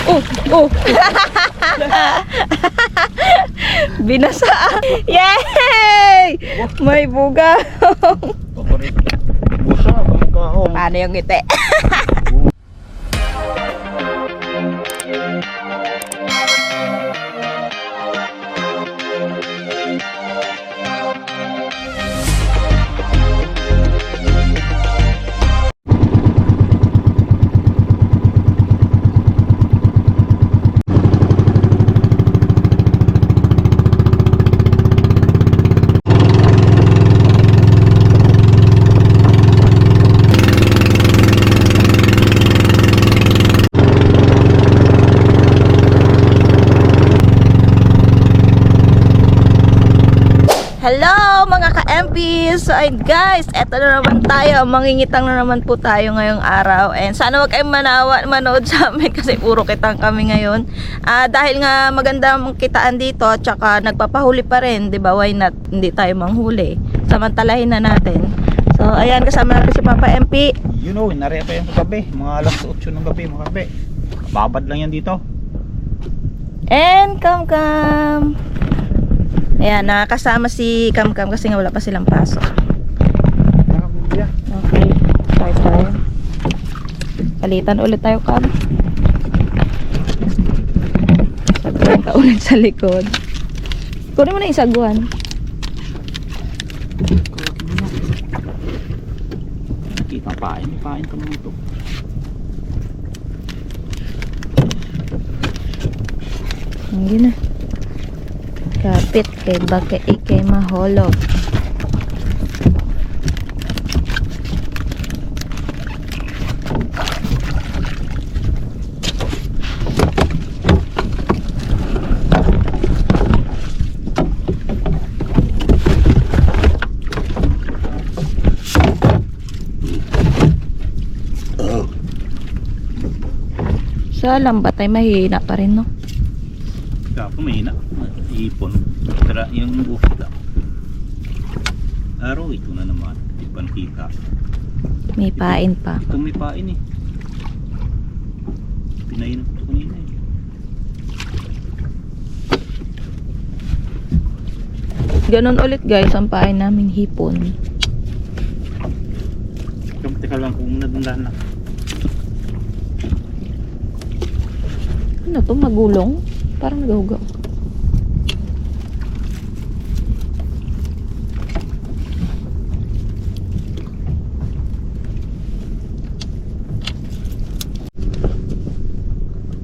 Oh, oh. Binasa. Yay! May buga. Busa, kamukha. Paano yung ngiti? Hello mga ka-MPs! So ayun guys, eto na naman tayo. Mangingitang na naman po tayo ngayong araw. And sana wag kayong manood sa amin kasi puro kitang kami ngayon. Dahil nga maganda ang kitaan dito at saka nagpapahuli pa rin, 'di ba? Why not? Hindi tayo manghuli. Samantalahin na natin. So ayan, kasama natin si Papa MP. You know, nariya pa yan sa gabi. Mga alas 8 ng gabi, mga gabi. Babad lang yan dito. And Kam. Ayan, nakakasama si Kam kasi nga wala pa silang pasok. Okay, start tayo. Palitan ulit tayo, Kam. Sagwan ka ulit sa likod. Kunin mo na yung sagwan. Nakita pain pa naman ito. Hindi na. Kapit kay baka ikay mahulog. Sa lambat ay mahina pa rin, no? Kapo mahina. Ipon. Pero yung bukit lang. Araw ito na naman. Ipan kita. May pain pa. Ito may pain eh. Pinainap ito kanina eh. Ganon ulit guys ang pain namin, hipon. Teka lang kung nadundahan na. Ano to, magulong? Parang nagahugaw.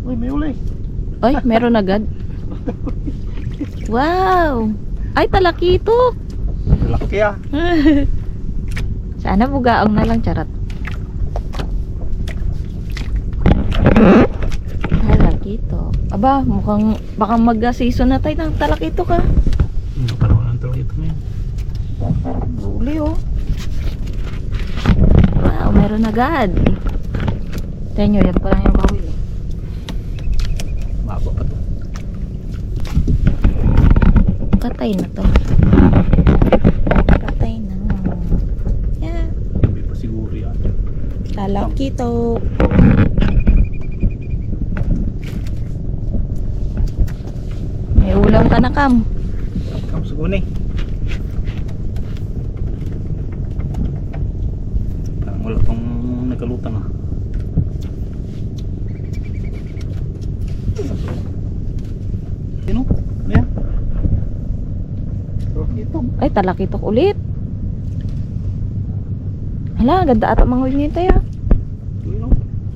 Uy, may ulay. Ay, meron agad. Wow! Ay, talakitok! Laki ah. Sana bugaong na lang, charot. Talakitok. Aba, mukhang baka mag-season na tayo ng talakitok ha. Panahon ng talakitok ngayon. Huli oh. Wow, meron agad. Tignan nyo, yan pa lang yung bawil. Maba pa to. Patay na to. Patay na. Yeah. Sabi pa siguro yan. Talakitok. May ulam ka na, Kam. Kamu suguni. Parang wala pang nagkalutang ah. Sino? Ayan. Ito. Ay, talakitok ulit. Hala, ganda ata manghuli niya tayo.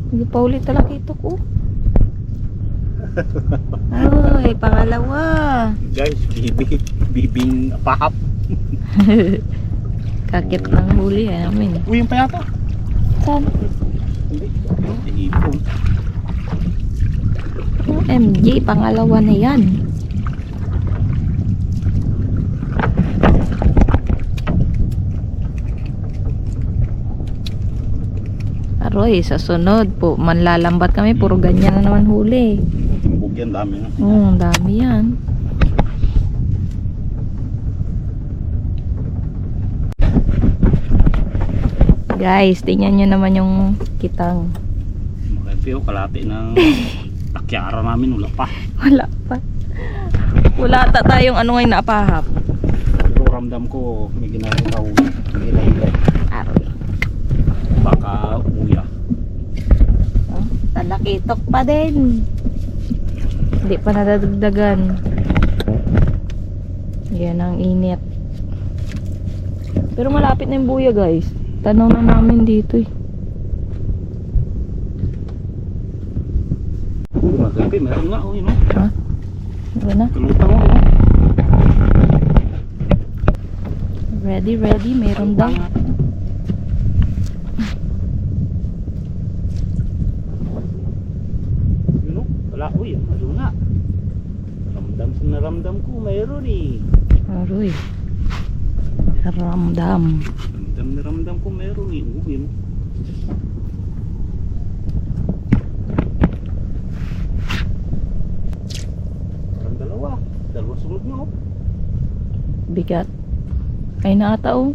Hindi pa ulit talakitok oh. Ay, pangalawa. Guys, bibing pahap. Kakit ng huli namin. Uy, yung payata. Saan? Hindi. Ipon. OMG, pangalawa na yan. Aroy, sa sunod po, manlalambat kami, puro ganyan na naman huli. Timbog yan, dami na. Oo, dami yan. Guys, tingnan nyo naman yung kitang. Makapio, kalati ng Takyara namin, wala pa. Wala pa. Wala ata tayong ano ngayon na apahap. Pero ramdam ko, may ginagawa. May ginagawa. Aroy. Baka uya. Oh, talakitok pa din. Hindi pa nadadagdagan. Yan ang init. Pero malapit na yung buya, guys. Tanaw na namin dito eh. Magabi, meron nga, oh, yun, oh. Ha? Ano na? Kalutang, oh. Ready, ready. Meron daw. Yun, oh. Wala, uy, ano nga. Ramdam ko, mayroon eh. Aroy. Ramdam. Ramdam ko, mayroon eh. Oh, yun, oh. Dalawa sunod na, oh. Bigat. Ay naata oh.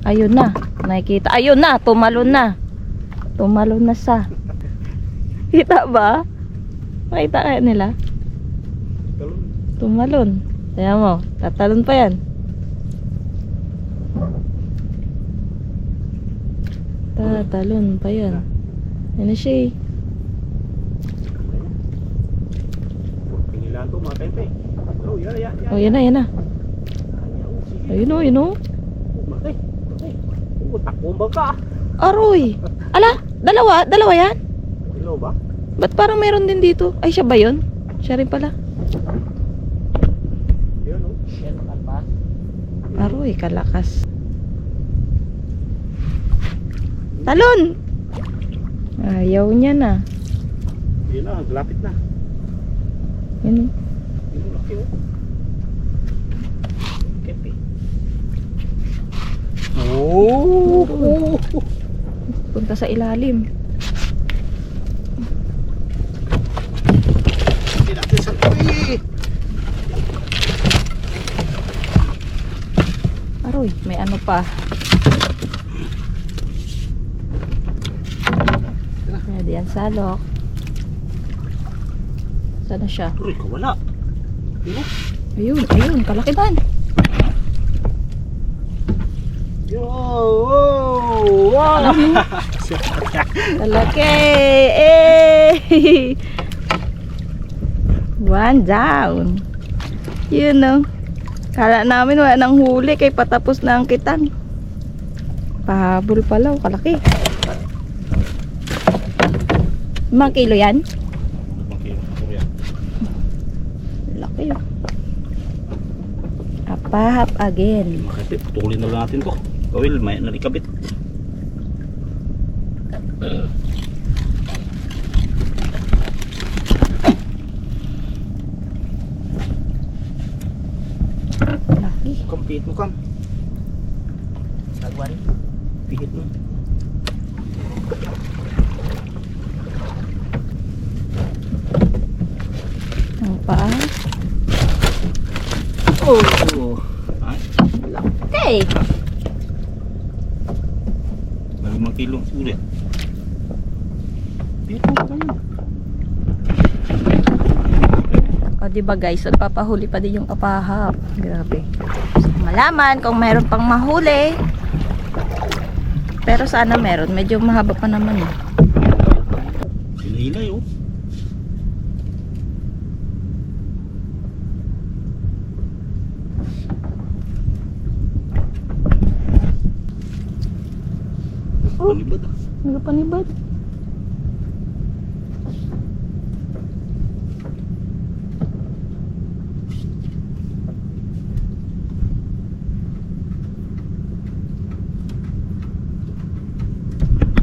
Ayun na. Nakikita. Ayun na. Tumalon na. Tumalon na sa. Kita ba? Makita kaya nila? Talon. Tumalon. Kaya mo. Tatalon pa yan. Tatalon pa yan. Yan na siya eh. Pinilaan to, mga kente. Oh, yan, yan, yan. Oh, yan na, yan na. Ayun oh, yun oh. Matay, matay. Oh, takbong ka. Aroy. Ala, dalawa yan? Hello ba? Ba't parang meron din dito? Ay, siya ba yun? Siya rin pala. Yan, oh. Yan, kalpas. Aroy, kalakas. Talon! Ayaw niya na. Yan na, lapit na. Yun. Yun, laki, oh. Kente. Oh! Punta sa ilalim. Hindi natin sa tuwi. Aroy, may ano pa. Ready yan, salok. Sana siya? Uy, wala. Ayun, ayun, kalakitan. Yo! Oh! Wow! Kalaki! Eh! One down. Yun o. Kala namin wala nang huli kay patapos na ang kitang. Pahabol pala, oh, kalaki. 5 kilo yan? Laki oh. Apahap again. Makati, putulin na lang natin to. Kawil, may nalikabit. Laki. Kang, pihit mo kang. Sagwan. Pihit mo. Ang paa. Oh! Ay, Laki. may 5 kilong sulit. Pihit mo pa yun. O diba guys, nagpapahuli pa din yung apahap. Grabe. So, malaman kung meron pang mahuli. Pero sana meron. Medyo mahaba pa naman eh. Sinilay, oh. Oh, Panibad, ah. nagpanibad.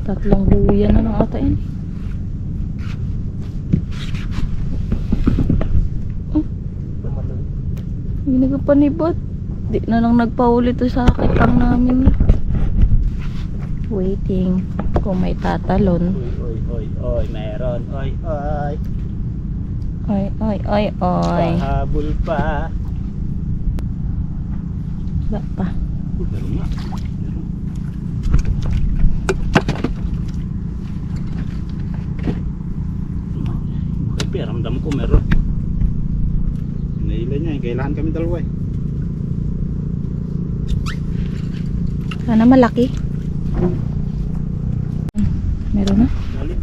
Tatlong buya na ng atain. Hindi nagpanibad. Di na lang nagpahuli to sa kitang namin. Waiting kung may tatalon. Oy, meron. Oy. Oy. Pahabol pa. Wala pa. Meron nga. Meron. 5 Ramdam ko meron. Naila niya, kailangan kami dalawa eh. Sana malaki. Meron na. Dali.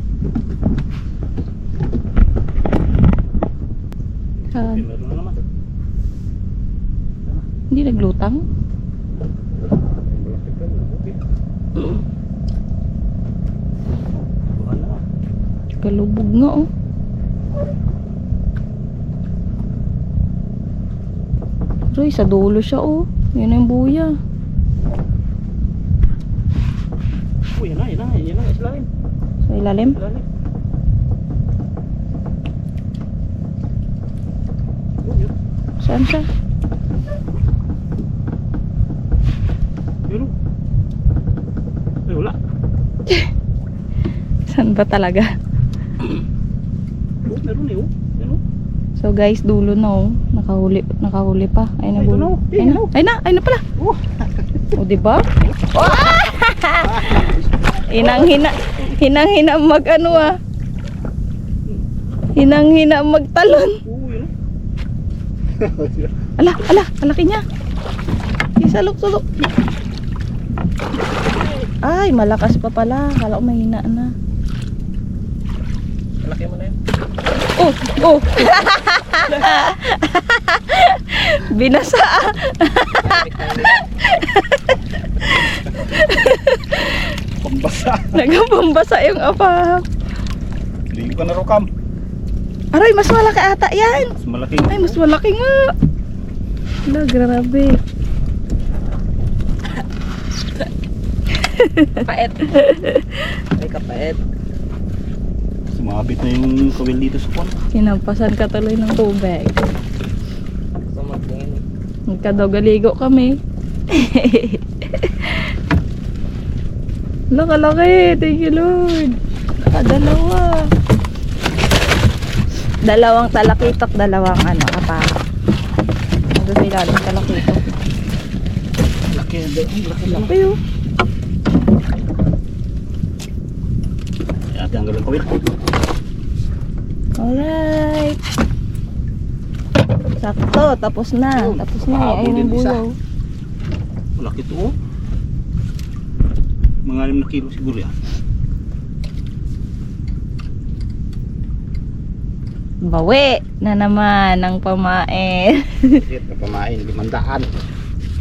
Saan? Okay, meron na naman. Hindi naglutang? Malaki ka, okay. Bukan na. Kalubog nga oh. Roy, sa dulo siya oh. Yun yung buya. Oh, yan na, isilalim. Sa ilalim? Isilalim. Oh, yun. Saan siya? Yun. Ay, wala. Saan ba talaga? Oh, meron eh, oh. Yan, oh. So guys, dulo na oh. Nakahuli pa. Ayun na Ay, ito bulo. na, oh. Ayun na, ayun na pala. Oh. O, diba? Hinang-hina mag ano ah. Hinang-hina magtalon. Oh, yun. Ala, malaki niya. Isalok-sulok. Ay, malakas pa pala. Kala ko mahina na. Malaki mo na yun. Oh. Binasa. Pambasa. Nagpambasa yung apahap. Ligo ka na Rokam. Aray, mas malaki ata yan. Mas malaki. Ay, mas malaki nga. Wala, grabe. Kapait. Ay, kapait. Sumabit na yung kawil dito sa pon. Sinampasan ka tuloy ng tubig. Sumagin. Magkadogaligo kami. Laki. Thank you, Lord. Dalawa. Dalawang talakitok, dalawang ano, kapahap. Ito sa ilalim talakitok. Laki. Laki oh. Ate ang galing kawil. Alright. Sakto, tapos na. Tapos na. Pahabol Ayun din ang isa. buyaw. Malaki to oh. Mga 5 na kilo siguro yan. Bawi na naman ng pamain. Ito pamain, 500.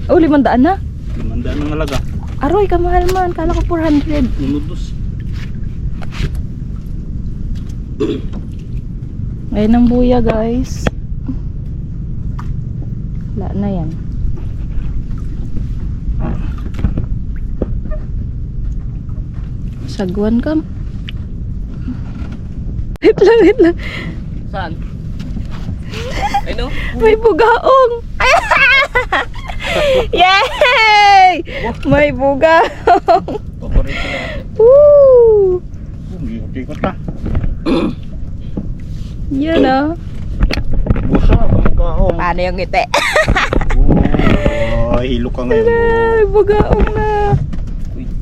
Oh, 500 na? 500 ng alaga. Aroy, kamahal man. Kala ko 400. Nunudos. Ngayon ang buya, guys. Wala na yan. Sagwan kam. Wait lang. Saan? Ay, no? May bugaong. Yay! May bugaong. Paborito natin. Woo! Hindi ko ta. Yan ah. Busa, bukaong. Paano yung ngiti? Oh, hilo ka ngayon. May bugaong na.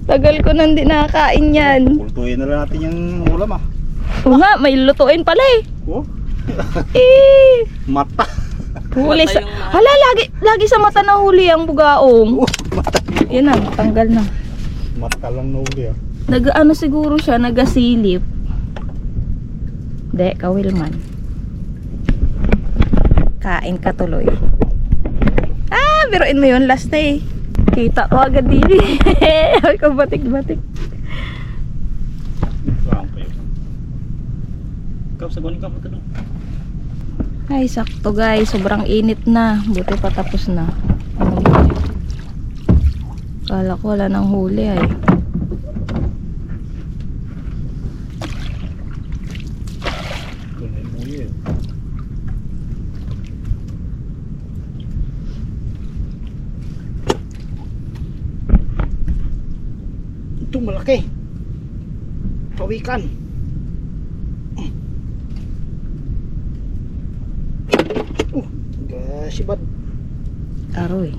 Tagal ko nang di nakakain yan. Pultuhin na lang natin yung ulam ah. Oo nga, may lutuin pala eh. Oh, Eh, mata. huli sa... Mata yung Hala, lagi sa mata na huli ang bugaong. Oh, mata. Yan na, tanggal na. Mata lang na uli ah. Nag-ano siguro siya, nagasilip. De, kawilman. Kain ka tuloy. Ah, biruin mo yun last na eh. Kita ko agad din eh. Ay, kabatik-batik. Saan kayo? Ikaw, sagunin ka po ito. Ay, sakto guys. Sobrang init na. Buti pa tapos na. Kala ko wala nang huli ay. Ito malaki. Pawikan. Gasibad. Aroy.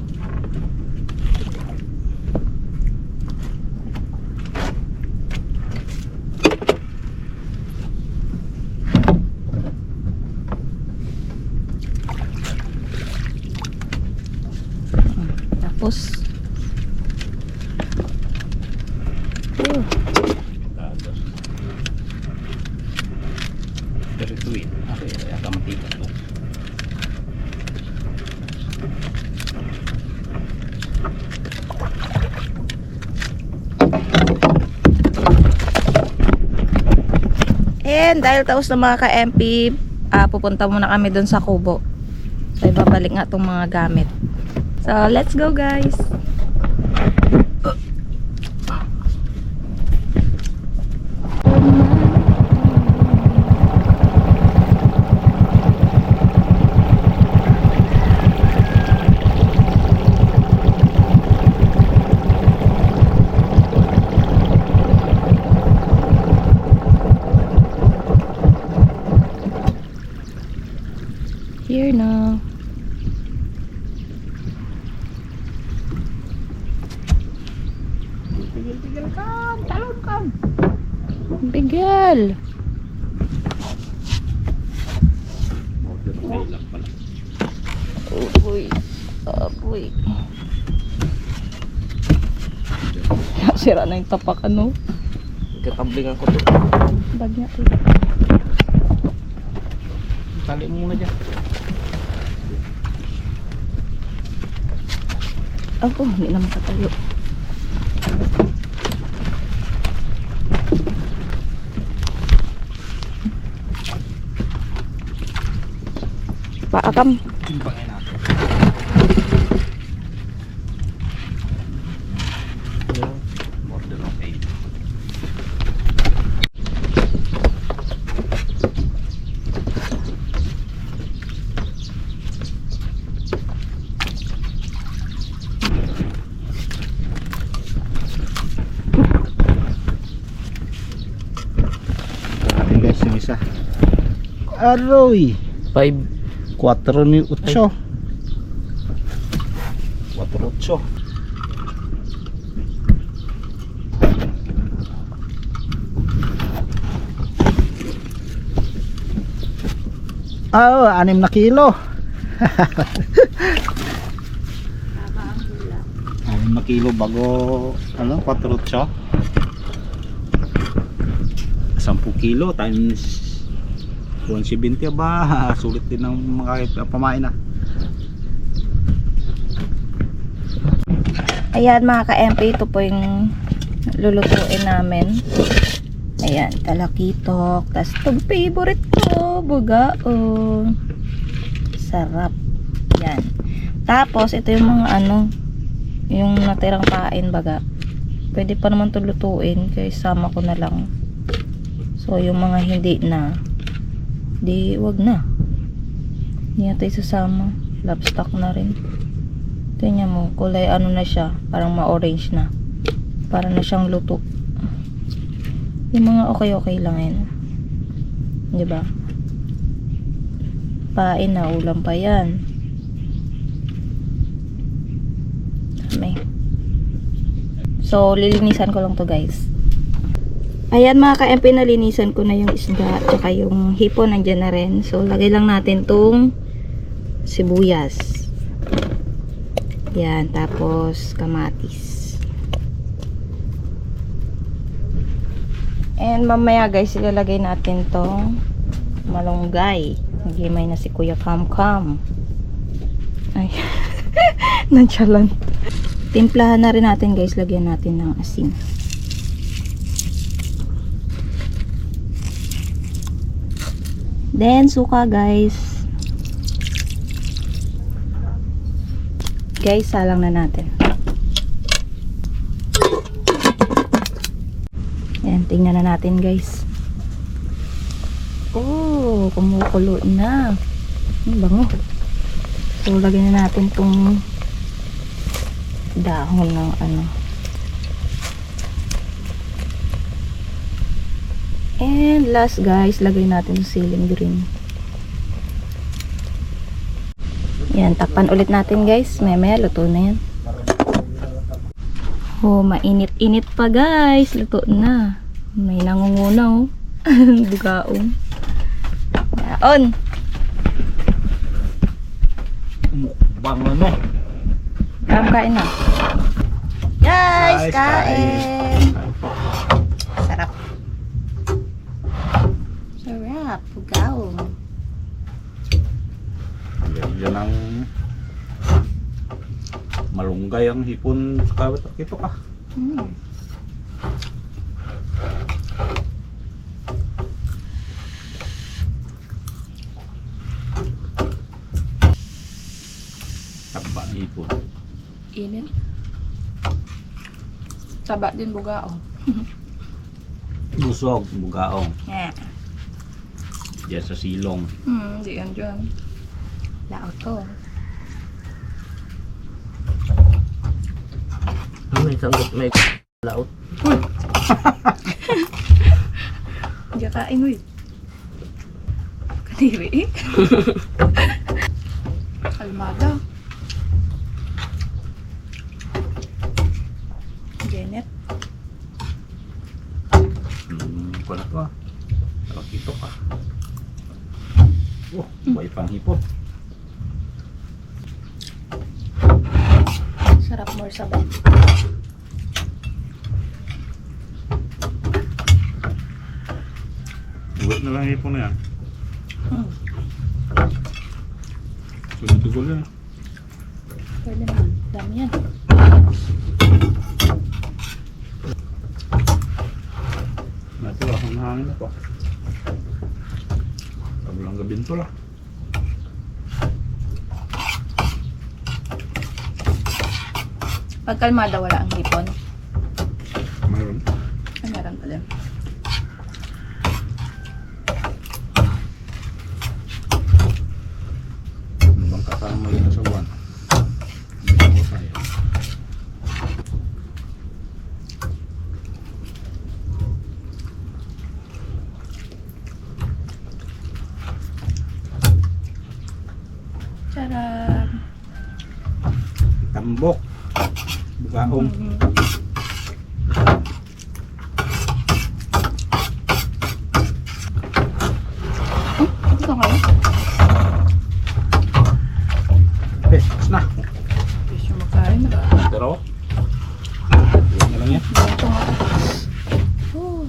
Dirituin. Okay, kaya kamatigas to. And dahil taos na mga ka-MP, pupunta muna kami dun sa kubo. So ibabalik nga tong mga gamit. So let's go guys. Here na. Tigil ka, talon ka. Bigel. Order lang pala. Uy. Uy. Sira na yung tapak ano. Kakablingan ko to. Bag niya to. Tali mo muna dyan. Ako, hindi na makatayo. Paakam. Timbangin natin. Order okay. Ating guys yung isa. Aroy! 5. 4 ni 8. 4-8. Oh, 6 na kilo. 6 na kilo bago ano, 4-8. 10 kilo times 170 ba? Sulit din ng mga pamain na. Ayan mga ka-MP, ito po yung lulutuin namin. Ayan, talakitok. Tapos itong favorite ko, bugaon. Sarap. Yan. Tapos ito yung mga ano, yung natirang kain baga. Pwede pa naman ito lutuin, kaya sama ko na lang. So yung mga hindi na, di wag na. Hindi natin isasama. Lobstock na rin. Tingnan mo, kulay ano na siya, parang ma-orange na. Para na siyang luto. Yung mga okay lang yan. Di ba? Pain na, ulam pa yan. May. So, lilinisan ko lang to guys. Ayan mga ka-MP, nalinisan ko na yung isda at saka yung hipon nandyan na rin. So lagay lang natin tong sibuyas. Yan, tapos kamatis. And mamaya guys, ilalagay natin tong malunggay. Nagimay na si Kuya Kam. Ay, nantsalan. Timplahan na rin natin guys, lagyan natin ng asin. Then, suka guys. Guys, salang na natin. Ayan, tingnan na natin guys. Oh, kumukulo na. Ang bango. So, lagyan na natin tong dahon ng ano. And last guys, lagay natin yung ceiling green. Yan, takpan ulit natin guys. Maya luto na yan. Oh, mainit-init pa guys. Luto na. May nangungunaw. Bugaon. On. Mukbang ano? Kain na. Guys, kain. Sarap. Sarap. Sarap. Bugaong. Yan ang malunggay ang hipon sa kawit. Ito ka. Mm. Taba ng hipon. Init. Taba din bugaong. Busog, bugaong. Yeah. Diyan sa silong. Di yan dyan. Laot to. May sanggot, may laot. Hindi ka kain, uy. Kadiri eh. Kalmada. Janet. Ko na to ah. Sarap ito ka. Oh, may pang hipon. Sarap more sabay. Buwit na lang hipon na yan. Hmm. Sunod-tugol yan. Pwede naman. Dami yan. Nato lah, ang hangin ako. Kabilang gabin to lah. Pag kalmada, wala ang hipon. Mayroon. Ay, meron pala. Ano bang kasama yun sa buwan? Hindi ko tayo. Charap. Tambok. Bugaong. Ito kayo? Tapos na. Gusto mo kain na. Pero, yun na lang yan. Ito nga. Oh.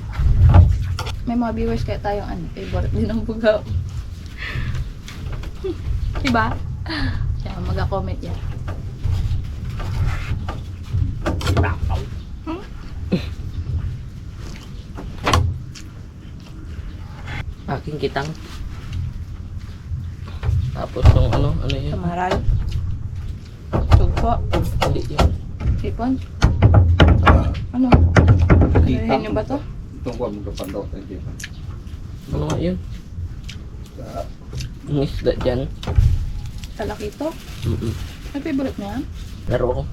May mga viewers kaya tayong favorite din ng bugaw. Diba? Kaya mag-comment yan. Takaw. Aking kitang. Tapos yung ano yun? Kamaral. Tugpo. Hindi yun. Hipon. Ano? Ano nyo ba to? Itong kuha mong kapandok. Ano nga yun? Ang isda dyan. Talakito? Mm-mm. Ay, favorite mo yan? Laro ko.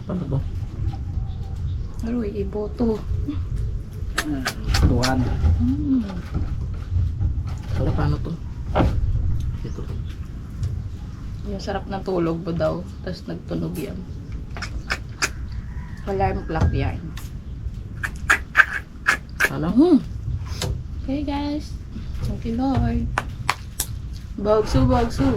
Ano ba? Pero iboto. Tuhan. Ano paano to? Ito. Yung sarap ng tulog mo daw. Tapos nagtunog yan. Alarm clock yan. Ano? Okay guys. Thank you Lord. Bagso, bagso.